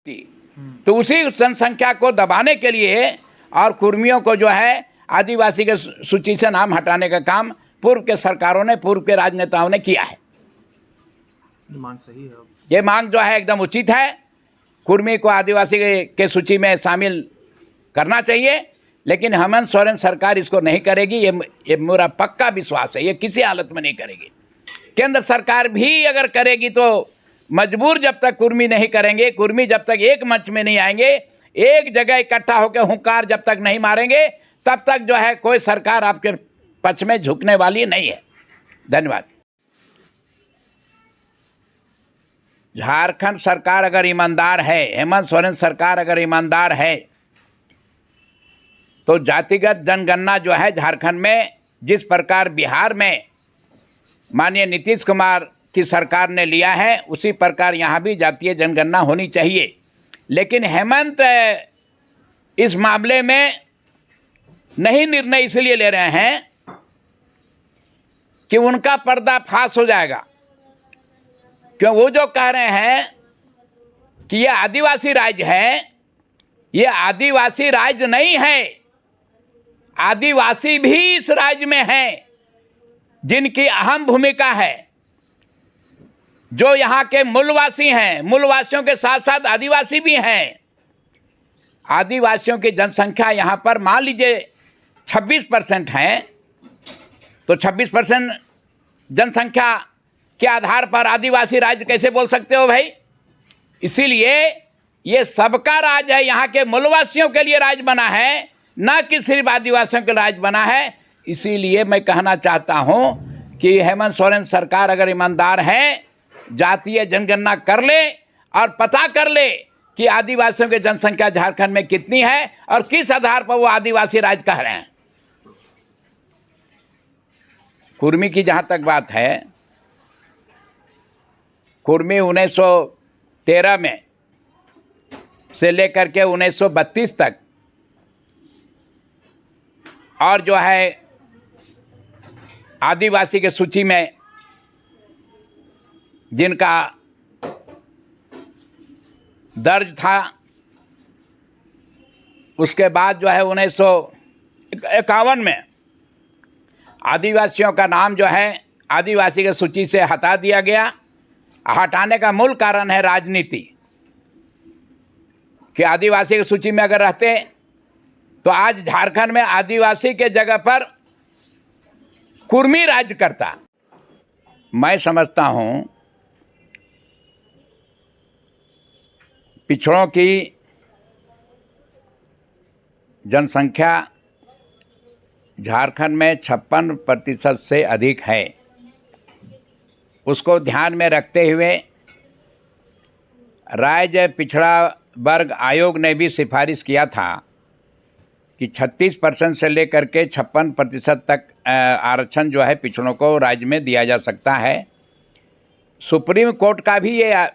तो उसी जनसंख्या को दबाने के लिए और कुर्मियों को जो है आदिवासी के सूची से नाम हटाने का काम पूर्व के सरकारों ने, पूर्व के राजनेताओं ने किया है। मांग सही है। ये मांग जो है एकदम उचित है। कुर्मी को आदिवासी के सूची में शामिल करना चाहिए, लेकिन हेमंत सोरेन सरकार इसको नहीं करेगी। ये मेरा पक्का विश्वास है, ये किसी हालत में नहीं करेगी। केंद्र सरकार भी अगर करेगी तो मजबूर, जब तक कुर्मी नहीं करेंगे, कुर्मी जब तक एक मंच में नहीं आएंगे, एक जगह इकट्ठा होकर हुंकार जब तक नहीं मारेंगे, तब तक जो है कोई सरकार आपके पक्ष में झुकने वाली नहीं है। धन्यवाद। झारखंड सरकार अगर ईमानदार है, हेमंत सोरेन सरकार अगर ईमानदार है, तो जातिगत जनगणना जो है झारखंड में जिस प्रकार बिहार में माननीय नीतीश कुमार की सरकार ने लिया है, उसी प्रकार यहाँ भी जातीय जनगणना होनी चाहिए। लेकिन हेमंत इस मामले में नहीं निर्णय इसलिए ले रहे हैं कि उनका पर्दाफाश हो जाएगा। क्यों? वो जो कह रहे हैं कि ये आदिवासी राज्य है, ये आदिवासी राज्य नहीं है। आदिवासी भी इस राज्य में हैं, जिनकी अहम भूमिका है। जो यहाँ के मूलवासी हैं, मूलवासियों के साथ साथ आदिवासी भी हैं। आदिवासियों की जनसंख्या यहाँ पर मान लीजिए 26% है, तो 26% जनसंख्या के आधार पर आदिवासी राज्य कैसे बोल सकते हो भाई? इसीलिए ये सबका राज्य है, यहाँ के मूलवासियों के लिए राज्य बना है, ना कि सिर्फ आदिवासियों के राज्य बना है। इसीलिए मैं कहना चाहता हूँ कि हेमंत सोरेन सरकार अगर ईमानदार है, जातीय जनगणना कर ले और पता कर ले कि आदिवासियों की जनसंख्या झारखंड में कितनी है और किस आधार पर वो आदिवासी राज्य कह रहे हैं। कुर्मी की जहाँ तक बात है, कुर्मी 1913 में से लेकर के 1932 तक और जो है आदिवासी के सूची में जिनका दर्ज था, उसके बाद जो है 1951 में आदिवासियों का नाम जो है आदिवासी के सूची से हटा दिया गया। हटाने का मूल कारण है राजनीति, कि आदिवासी की सूची में अगर रहते तो आज झारखंड में आदिवासी के जगह पर कुर्मी राज्य करता। मैं समझता हूँ पिछड़ों की जनसंख्या झारखंड में 56% से अधिक है। उसको ध्यान में रखते हुए राज्य पिछड़ा वर्ग आयोग ने भी सिफारिश किया था कि 36% से लेकर के 56% तक आरक्षण जो है पिछड़ों को राज्य में दिया जा सकता है। सुप्रीम कोर्ट का भी ये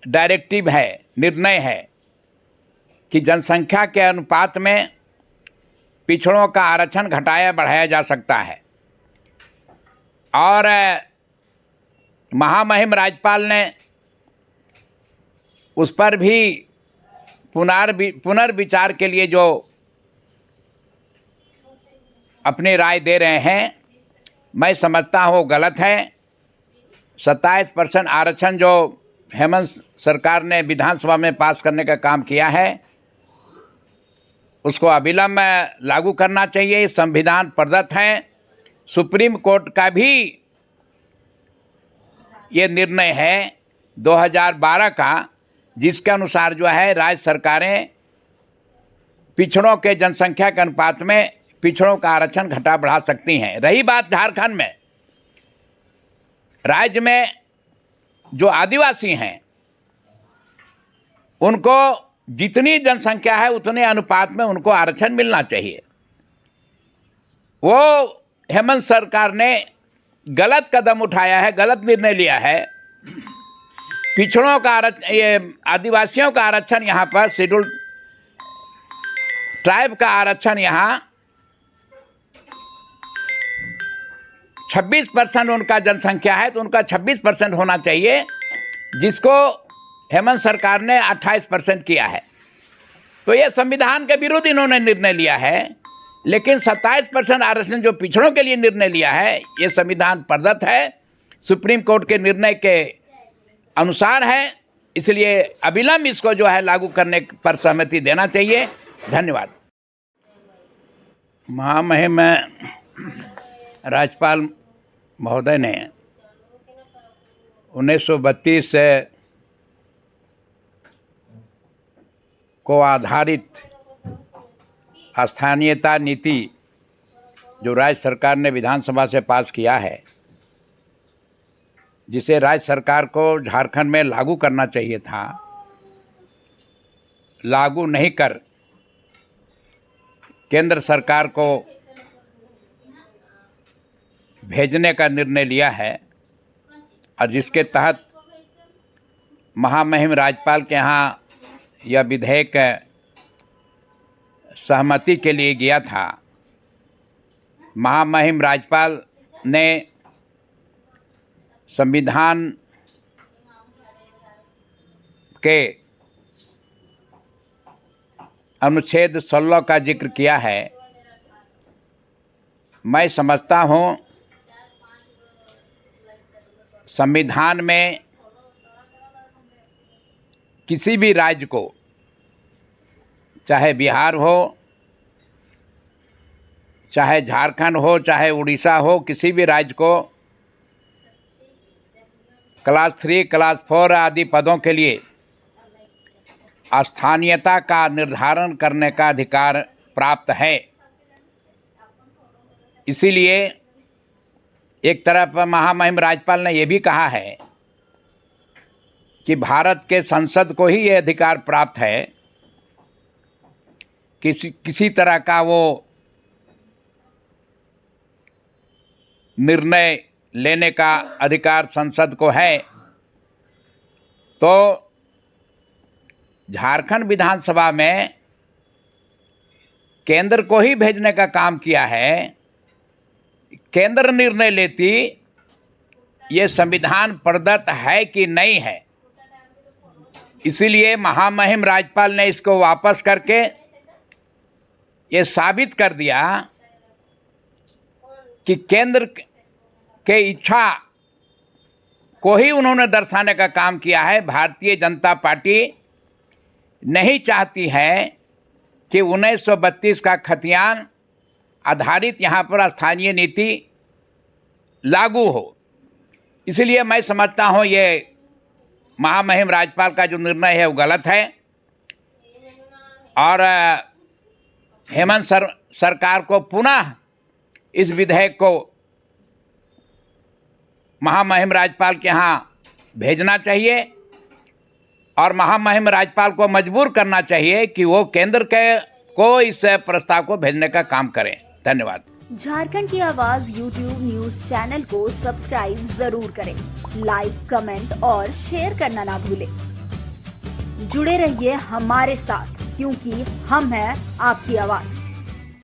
डायरेक्टिव है, निर्णय है कि जनसंख्या के अनुपात में पिछड़ों का आरक्षण घटाया बढ़ाया जा सकता है। और महामहिम राज्यपाल ने उस पर भी पुनर्विचार के लिए जो अपनी राय दे रहे हैं, मैं समझता हूँ गलत है। 27% आरक्षण जो हेमंत सरकार ने विधानसभा में पास करने का काम किया है, उसको अविलंब लागू करना चाहिए। संविधान प्रदत्त है। सुप्रीम कोर्ट का भी ये निर्णय है 2012 का, जिसके अनुसार जो है राज्य सरकारें पिछड़ों के जनसंख्या के अनुपात में पिछड़ों का आरक्षण घटा बढ़ा सकती हैं। रही बात झारखंड में, राज्य में जो आदिवासी हैं उनको जितनी जनसंख्या है उतने अनुपात में उनको आरक्षण मिलना चाहिए। वो हेमंत सरकार ने गलत कदम उठाया है, गलत निर्णय लिया है। पिछड़ों का आरक्षण, ये आदिवासियों का आरक्षण यहाँ पर, शेड्यूल्ड ट्राइब का आरक्षण यहाँ 26% उनका जनसंख्या है, तो उनका 26% होना चाहिए, जिसको हेमंत सरकार ने 28% किया है। तो ये संविधान के विरुद्ध इन्होंने निर्णय लिया है। लेकिन 27% आरक्षण जो पिछड़ों के लिए निर्णय लिया है, ये संविधान प्रदत्त है, सुप्रीम कोर्ट के निर्णय के अनुसार है। इसलिए अविलंब इसको जो है लागू करने पर सहमति देना चाहिए। धन्यवाद। महामहिम राज्यपाल महोदय ने 1932 को आधारित स्थानीयता नीति जो राज्य सरकार ने विधानसभा से पास किया है, जिसे राज्य सरकार को झारखंड में लागू करना चाहिए था, लागू नहीं कर केंद्र सरकार को भेजने का निर्णय लिया है, और जिसके तहत महामहिम राज्यपाल के यहाँ यह विधेयक सहमति के लिए गया था। महामहिम राज्यपाल ने संविधान के अनुच्छेद 16 का जिक्र किया है। मैं समझता हूँ संविधान में किसी भी राज्य को, चाहे बिहार हो, चाहे झारखंड हो, चाहे उड़ीसा हो, किसी भी राज्य को क्लास 3, क्लास 4 आदि पदों के लिए स्थानीयता का निर्धारण करने का अधिकार प्राप्त है। इसीलिए एक तरफ महामहिम राज्यपाल ने यह भी कहा है कि भारत के संसद को ही ये अधिकार प्राप्त है, किसी तरह का वो निर्णय लेने का अधिकार संसद को है। तो झारखंड विधानसभा में केंद्र को ही भेजने का काम किया है। केंद्र निर्णय लेती ये संविधान प्रदत्त है कि नहीं है। इसीलिए महामहिम राज्यपाल ने इसको वापस करके ये साबित कर दिया कि केंद्र के इच्छा को ही उन्होंने दर्शाने का काम किया है। भारतीय जनता पार्टी नहीं चाहती है कि 1932 का खतियान आधारित यहाँ पर स्थानीय नीति लागू हो। इसलिए मैं समझता हूँ ये महामहिम राज्यपाल का जो निर्णय है वो गलत है, और हेमंत सरकार को पुनः इस विधेयक को महामहिम राज्यपाल के यहाँ भेजना चाहिए, और महामहिम राज्यपाल को मजबूर करना चाहिए कि वो केंद्र को इस प्रस्ताव को भेजने का काम करें। धन्यवाद। झारखंड की आवाज YouTube न्यूज चैनल को सब्सक्राइब जरूर करें, लाइक, कमेंट और शेयर करना ना भूलें। जुड़े रहिए हमारे साथ, क्योंकि हम हैं आपकी आवाज।